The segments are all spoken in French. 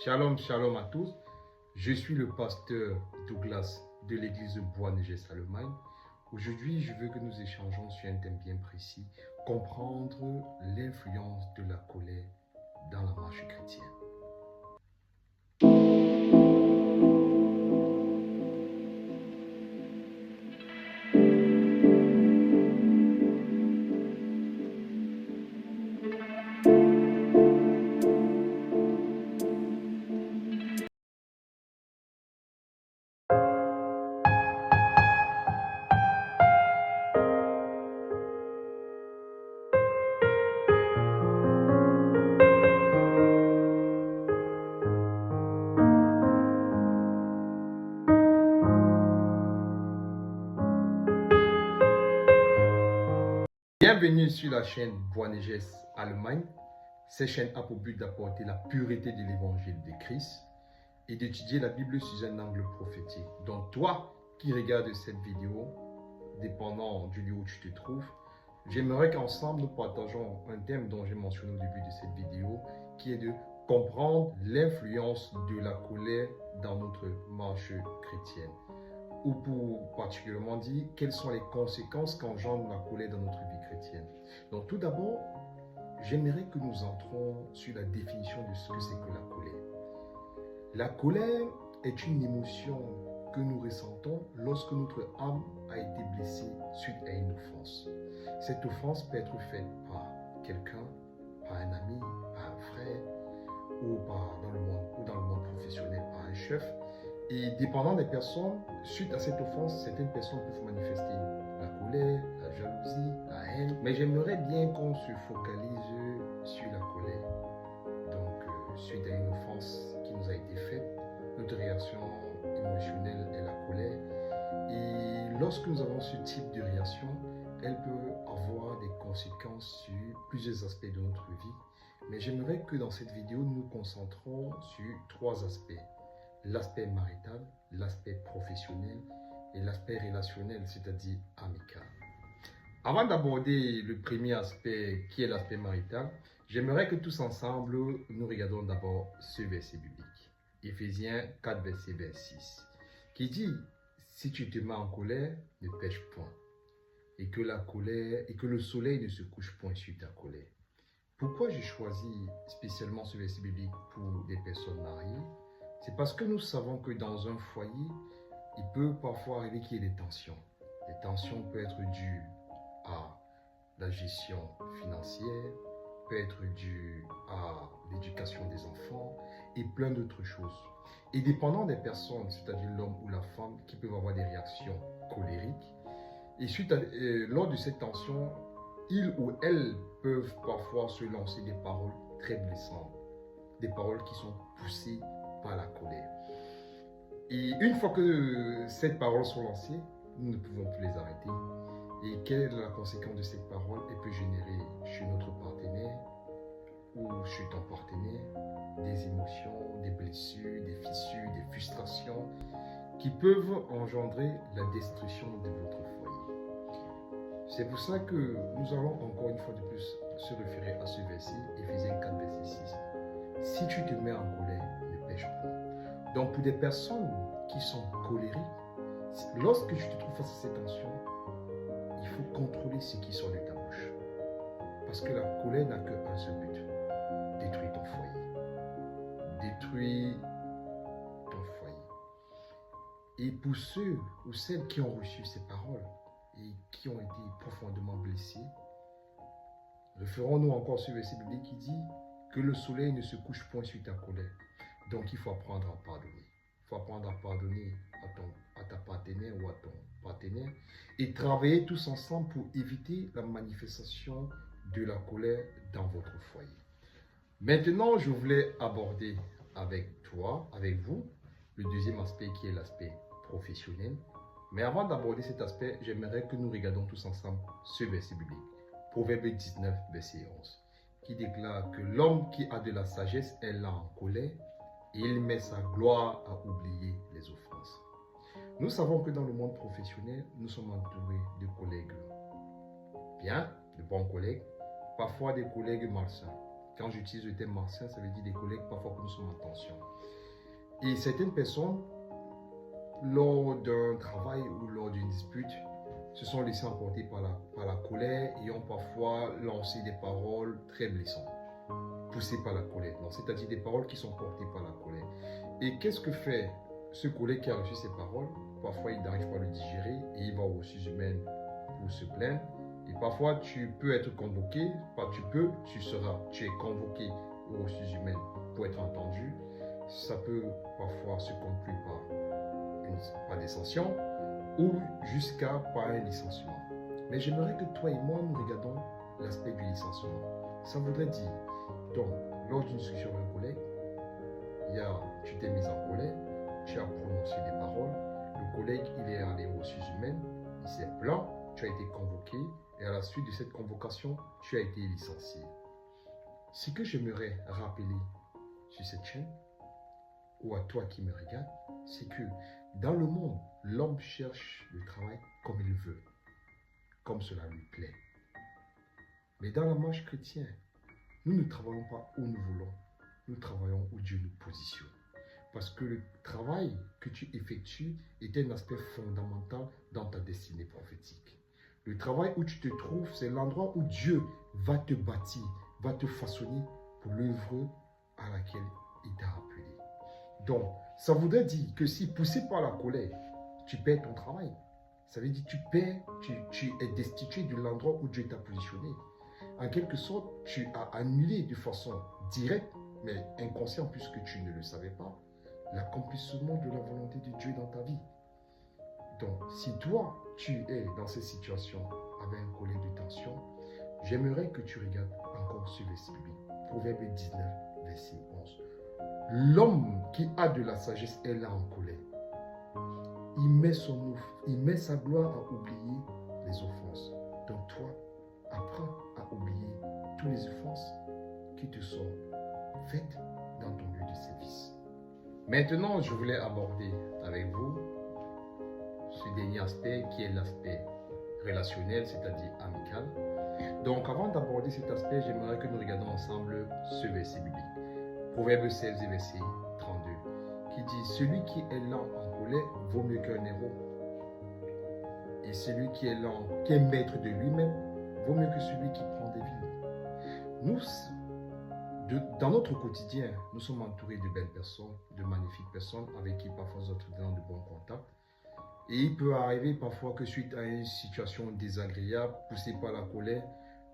Shalom, shalom à tous. Je suis le pasteur Douglas de l'église Bois-Négès Allemagne. Aujourd'hui, je veux que nous échangeons sur un thème bien précis, comprendre l'influence de la colère dans la marche chrétienne. Bienvenue sur la chaîne Bois-Négès Allemagne. Cette chaîne a pour but d'apporter la pureté de l'évangile de Christ et d'étudier la Bible sous un angle prophétique. Donc toi qui regardes cette vidéo, dépendant du lieu où tu te trouves, j'aimerais qu'ensemble nous partageons un thème dont j'ai mentionné au début de cette vidéo, qui est de comprendre l'influence de la colère dans notre marche chrétienne. Ou pour particulièrement dire, quelles sont les conséquences qu'engendre la colère dans notre vie chrétienne. Donc tout d'abord, j'aimerais que nous entrons sur la définition de ce que c'est que la colère. La colère est une émotion que nous ressentons lorsque notre âme a été blessée suite à une offense. Cette offense peut être faite par quelqu'un, par un ami, par un frère, ou dans le monde professionnel, par un chef. Et dépendant des personnes, suite à cette offense, certaines personnes peuvent manifester la colère, la jalousie, la haine. Mais j'aimerais bien qu'on se focalise sur la colère. Donc, suite à une offense qui nous a été faite, notre réaction émotionnelle est la colère. Et lorsque nous avons ce type de réaction, elle peut avoir des conséquences sur plusieurs aspects de notre vie. Mais j'aimerais que dans cette vidéo, nous nous concentrons sur trois aspects. L'aspect marital, l'aspect professionnel et l'aspect relationnel, c'est-à-dire amical. Avant d'aborder le premier aspect qui est l'aspect marital, j'aimerais que tous ensemble, nous regardons d'abord ce verset biblique. Éphésiens 4, verset 26, qui dit « Si tu te mets en colère, ne pêche point, et que la colère et que le soleil ne se couche point sur ta colère. » Pourquoi j'ai choisi spécialement ce verset biblique pour des personnes mariées? C'est parce que nous savons que dans un foyer, il peut parfois arriver qu'il y ait des tensions. Les tensions peuvent être dues à la gestion financière, peut être dues à l'éducation des enfants et plein d'autres choses. Et dépendant des personnes, c'est-à-dire l'homme ou la femme, qui peuvent avoir des réactions colériques, et lors de cette tension, ils ou elles peuvent parfois se lancer des paroles très blessantes, des paroles qui sont poussées par la colère. Et une fois que ces paroles sont lancées, nous ne pouvons plus les arrêter. Et quelle est la conséquence de cette parole? Elle peut générer chez notre partenaire ou chez ton partenaire des émotions, des blessures, des fissures, des frustrations qui peuvent engendrer la destruction de votre foyer. C'est pour ça que nous allons encore une fois de plus se référer à ce verset, Éphésiens 4, verset 6. Si tu te mets en colère, ne pêche point. Donc pour des personnes qui sont colériques, lorsque tu te trouves face à ces tensions, il faut contrôler ce qui sort de ta bouche. Parce que la colère n'a qu'un seul but, détruire ton foyer. Détruire ton foyer. Et pour ceux ou celles qui ont reçu ces paroles et qui ont été profondément blessés, référons-nous encore sur le verset biblique qui dit que le soleil ne se couche point sur ta colère. Donc il faut apprendre à pardonner. Il faut apprendre à pardonner à ta partenaire ou à ton partenaire et travailler tous ensemble pour éviter la manifestation de la colère dans votre foyer. Maintenant, je voulais aborder avec toi, avec vous, le deuxième aspect qui est l'aspect professionnel. Mais avant d'aborder cet aspect, j'aimerais que nous regardions tous ensemble ce verset biblique. Proverbe 19, verset 11, qui déclare que l'homme qui a de la sagesse est là en colère et il met sa gloire à oublier les offenses. Nous savons que dans le monde professionnel, nous sommes entourés de collègues bien, de bons collègues, parfois des collègues malsains. Quand j'utilise le terme martien, ça veut dire des collègues parfois que nous sommes en tension. Et certaines personnes, lors d'un travail ou lors d'une dispute, se sont laissés emporter par la colère et ont parfois lancé des paroles très blessantes, poussées par la colère. C'est-à-dire des paroles qui sont portées par la colère. Et qu'est-ce que fait ce collègue qui a reçu ces paroles? Parfois, il n'arrive pas à le digérer et il va aux ressources humaines pour se plaindre. Et parfois, tu peux être convoqué, tu es convoqué aux ressources humaines pour être entendu. Ça peut parfois se conclure par des sanctions ou jusqu'à par un licenciement. Mais j'aimerais que toi et moi, nous regardons l'aspect du licenciement. Ça voudrait dire, donc, lors d'une discussion avec un collègue, tu t'es mis en colère, tu as prononcé des paroles, le collègue, il est allé aux ressources humaines, il s'est plaint, tu as été convoqué, et à la suite de cette convocation, tu as été licencié. Ce que j'aimerais rappeler sur cette chaîne, ou à toi qui me regarde, c'est que dans le monde, l'homme cherche le travail comme il veut, comme cela lui plaît. Mais dans la marche chrétienne, nous ne travaillons pas où nous voulons, nous travaillons où Dieu nous positionne. Parce que le travail que tu effectues est un aspect fondamental dans ta destinée prophétique. Le travail où tu te trouves, c'est l'endroit où Dieu va te bâtir, va te façonner pour l'œuvre à laquelle il t'a appelé. Donc, ça voudrait dire que si poussé par la colère, tu perds ton travail, ça veut dire que tu es destitué de l'endroit où Dieu t'a positionné. En quelque sorte, tu as annulé de façon directe, mais inconsciente puisque tu ne le savais pas, l'accomplissement de la volonté de Dieu dans ta vie. Donc, si toi, tu es dans cette situation avec un collet de tension, j'aimerais que tu regardes encore ce verset biblique, Proverbe 19, verset 11. L'homme qui a de la sagesse est là en colère. Il met sa gloire à oublier les offenses. Donc toi, apprends à oublier toutes les offenses qui te sont faites dans ton lieu de service. Maintenant, je voulais aborder avec vous ce dernier aspect qui est l'aspect relationnel, c'est-à-dire amical. Donc avant d'aborder cet aspect, j'aimerais que nous regardions ensemble ce verset biblique. Proverbe 16, verset 32, qui dit « Celui qui est lent en colère vaut mieux qu'un héros. Et celui qui est lent, qui est maître de lui-même, vaut mieux que celui qui prend des villes. » Dans notre quotidien, nous sommes entourés de belles personnes, de magnifiques personnes avec qui parfois nous entretenons de bons contacts. Et il peut arriver parfois que suite à une situation désagréable, poussée par la colère,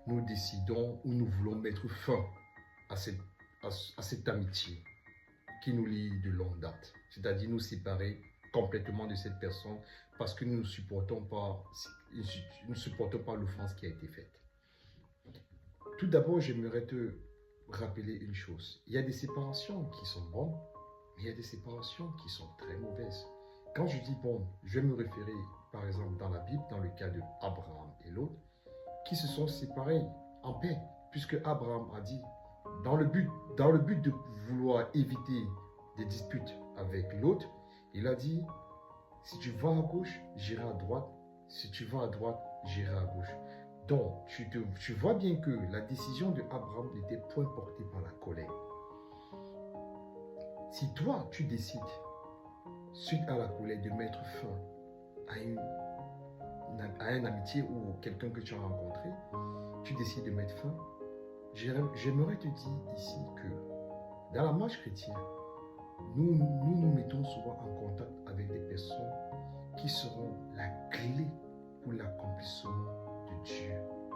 nous décidons ou nous voulons mettre fin à cette amitié qui nous lie de longue date. C'est-à-dire nous séparer complètement de cette personne parce que nous ne supportons pas l'offense qui a été faite. Tout d'abord, j'aimerais te rappeler une chose. Il y a des séparations qui sont bonnes, mais il y a des séparations qui sont très mauvaises. Quand je dis bon, je vais me référer par exemple dans la Bible, dans le cas de Abraham et Lot, qui se sont séparés en paix, puisque Abraham a dit, dans le but de vouloir éviter des disputes avec Lot, il a dit, si tu vas à gauche, j'irai à droite, si tu vas à droite, j'irai à gauche. Donc, tu vois bien que la décision de Abraham n'était point portée par la colère. Si toi, tu décides, suite à la colère, de mettre fin à une amitié ou quelqu'un que tu as rencontré, tu décides de mettre fin, j'aimerais te dire ici que dans la marche chrétienne, nous mettons souvent en contact avec des personnes qui seront la clé pour l'accomplissement de Dieu,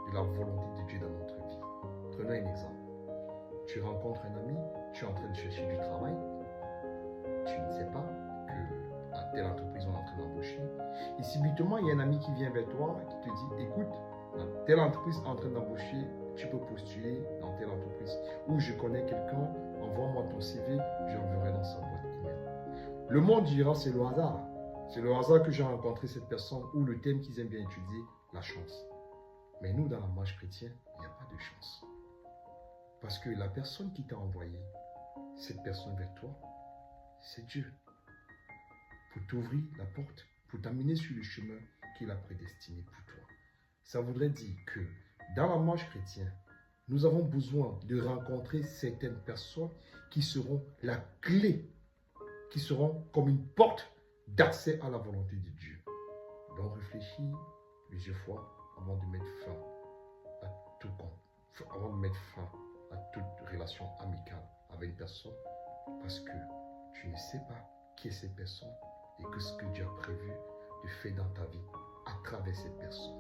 de la volonté de Dieu dans notre vie. Prenons un exemple. Tu rencontres un ami, tu es en train de chercher du travail, tu ne sais pas qu'à telle entreprise on est en train d'embaucher. Et subitement, il y a un ami qui vient vers toi qui te dit, écoute, dans telle entreprise est en train d'embaucher, tu peux postuler dans telle entreprise. Ou je connais quelqu'un, envoie-moi ton CV, j'enverrai dans sa boîte email. Le monde dira c'est le hasard. C'est le hasard que j'ai rencontré cette personne ou le thème qu'ils aiment bien étudier, la chance. Mais nous, dans la marche chrétienne, il n'y a pas de chance. Parce que la personne qui t'a envoyé cette personne vers toi, c'est Dieu. Pour t'ouvrir la porte, pour t'amener sur le chemin qu'il a prédestiné pour toi. Ça voudrait dire que dans la marche chrétienne, nous avons besoin de rencontrer certaines personnes qui seront la clé, qui seront comme une porte d'accès à la volonté de Dieu. Donc réfléchis plusieurs fois avant de mettre fin à tout compte, avant de mettre fin à toute relation amicale avec une personne, parce que tu ne sais pas qui est cette personne et que ce que Dieu a prévu de faire dans ta vie à travers cette personne.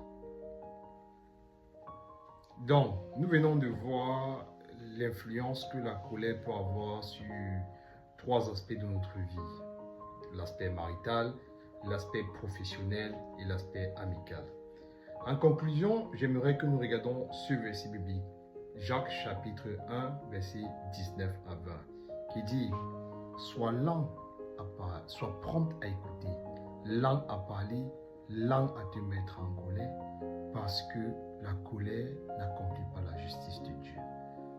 Donc, nous venons de voir l'influence que la colère peut avoir sur 3 aspects de notre vie. L'aspect marital, l'aspect professionnel et l'aspect amical. En conclusion, j'aimerais que nous regardions ce verset biblique, Jacques chapitre 1, verset 19 à 20, qui dit « Sois lent à parler, sois prompt à écouter, lent à parler, lent à te mettre en colère, parce que la colère n'accomplit pas la justice de Dieu. »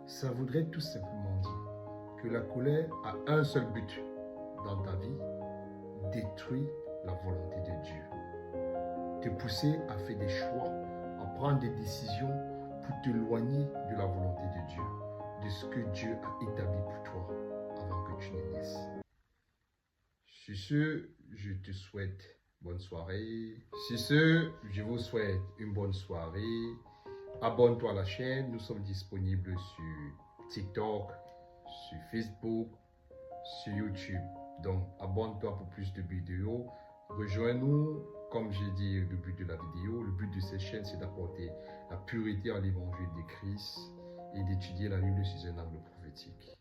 Ça voudrait tout simplement dire que la colère a un seul but dans ta vie, détruire la volonté de Dieu. Te pousser à faire des choix, à prendre des décisions pour t'éloigner de la volonté de Dieu, de ce que Dieu a établi pour toi avant que tu ne naisses. Sur ce, je te souhaite bonne soirée. Sur ce, je vous souhaite une bonne soirée. Abonne-toi à la chaîne. Nous sommes disponibles sur TikTok, sur Facebook, sur YouTube. Donc, abonne-toi pour plus de vidéos. Rejoins-nous. Comme j'ai dit au début de la vidéo, le but de cette chaîne, c'est d'apporter la pureté à l'évangile de Christ et d'étudier la Bible sous un angle prophétique.